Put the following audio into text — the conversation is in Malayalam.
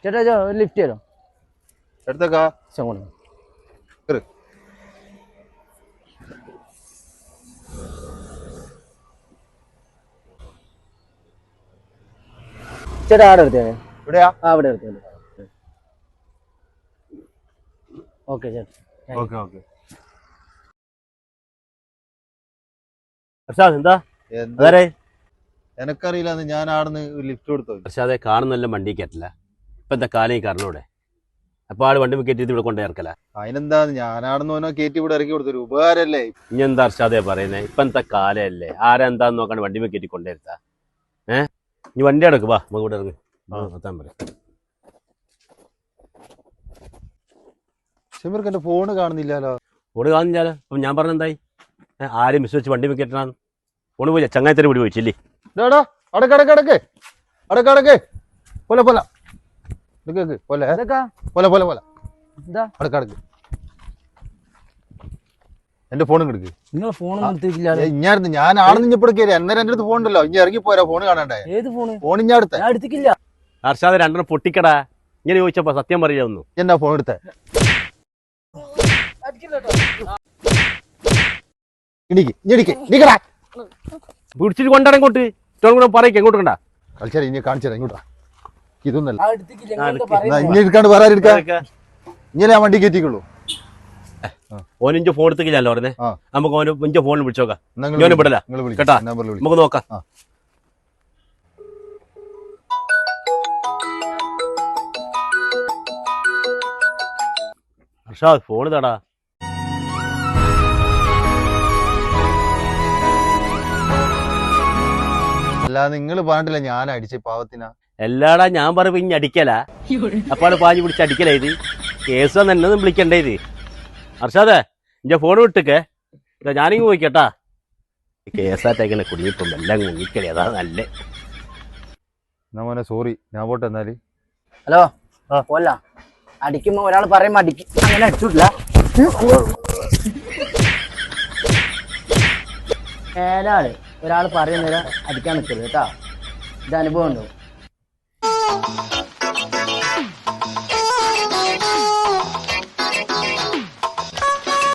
ചേട്ടാ ലിഫ്റ്റ് തരോ എടുത്തേക്കാ ചേട്ടാ ആടെ എടുത്തേ ഇവിടെയാ അവിടെ എടുത്തേ ഓക്കെ ചേട്ടാ ഓക്കെ ഓക്കെ എന്താ എനക്കറിയില്ല ഞാൻ ആടുന്ന് ലിഫ്റ്റ് കൊടുത്തു പക്ഷെ അതെ കാണുന്നല്ല വണ്ടി കയറ്റില്ല ഇപ്പൊ എന്താ കാലം കാരണോടെ അപ്പൊ ആള് വണ്ടി കയറ്റിട്ട് ഇവിടെ കൊണ്ടേ ഇറക്കല അതിനെന്താ ഞാനാടുന്നോനോ കയറ്റി ഇവിടെ ഇറക്കി കൊടുത്തൊരു ഉപകാരല്ലേ ഇനി എന്താ അർഷാദേ പറയുന്നത് ഇപ്പൊ എന്താ കാലല്ലേ ആരെന്താന്ന് നോക്കാണ്ട് വണ്ടി കയറ്റി കൊണ്ടേരുത്താ ഇനി വണ്ടി അടക്ക് വാ നമുക്ക് ഇവിടെ ഇറങ്ങി എത്താൻ പറയാം ഷമീർക്ക് എന്റെ ഫോണ് കാണുന്നില്ലല്ലോ ഫോണ് കാണുന്നില്ലല്ലോ അപ്പൊ ഞാൻ പറഞ്ഞെന്തായി ആരും മിസ് വെച്ച് വണ്ടി കയറ്റണം ഫോണ് പോയി ചങ്ങായിത്തന്നെ വിടി പോയിച്ചില്ലേ അടക്കടക്ക് പോലെ പോലെ പോലെ പോലെ പോലെ പോലെ അടക്കടക്ക് എന്റെ ഫോണും കിടക്ക് നിങ്ങൾ ഫോണൊന്നും എടുത്തിട്ടില്ല ഇഞ്ഞായിരുന്നു ഞാൻ ആണെന്ന് ഇപ്പോഴും കയറി അന്നേരം എന്റെ അടുത്ത് ഫോണുണ്ടല്ലോ ഇനി ഇറങ്ങി പോരാ ഫോൺ കാണണ്ടേ ഏത് ഫോണ് ഫോൺ ഞാൻ എടുത്ത ഞാൻ എടുത്തിട്ടില്ല അർഷാദ് രണ്ടെണ്ണം പൊട്ടിക്കടാ ഇങ്ങനെ ചോദിച്ചപ്പോ സത്യം പറയാവുന്നു എന്നാ ഫോൺ എടുത്തേ പിടിച്ചിട്ട് കൊണ്ടാണ് ഇങ്ങോട്ട് പറയ്ക്ക് എങ്ങോട്ട് കണ്ടാ കളിച്ചാൽ ഇനി കാണിച്ചാ ഇങ്ങോട്ടാ ഇതൊന്നല്ല ഞാൻ എടുത്തിട്ടില്ല ഇനി എടുക്കാണ്ട് വേറെ എടുക്കാം ഇങ്ങനെ ഞാൻ വണ്ടി കയറ്റിക്കുള്ളൂ ഓനിഞ്ച ഫോൺ എടുത്തില്ലല്ലോ പറഞ്ഞേ നമുക്ക് ഓന് ഇഞ്ച ഫോണിൽ വിളിച്ചോക്കാം വിടല കേട്ടാ നമുക്ക് നോക്കാം അർഷാദ് ഫോണ് തടാ അല്ല നിങ്ങൾ പറഞ്ഞിട്ടില്ല ഞാൻ അടിച്ച പാവത്തിനാ എല്ലാടാ ഞാൻ പറയുമ്പോ ഇനി അടിക്കല അപ്പാട് പാഞ്ഞ് പിടിച്ച് അടിക്കല ഇത് കേസ് തന്നെ ഒന്നും വിളിക്കണ്ടേ ഇത് അർഷാദേ ഇന്റെ ഫോൺ വിട്ടിക്കേ ഞാനിങ്ങ് പോയിക്കേട്ടാ കേസായിട്ടേക്കണേ കുടുങ്ങിപ്പം എല്ലാം മുങ്ങിക്കളി അതാ നല്ലേ മോനെ സോറി ഞാൻ പോട്ടെ എന്നാല് ഹലോ പോല അടിക്കുമ്പോ ഒരാൾ പറയുമ്പോ അടിക്കും അങ്ങനെ അടിച്ചിട്ടില്ല ഏതാണ് ഒരാൾ പറയുന്നേരം അടിക്കാൻ നിൽക്കരുത് കേട്ടാ ഇത് അനുഭവം ഉണ്ടാവും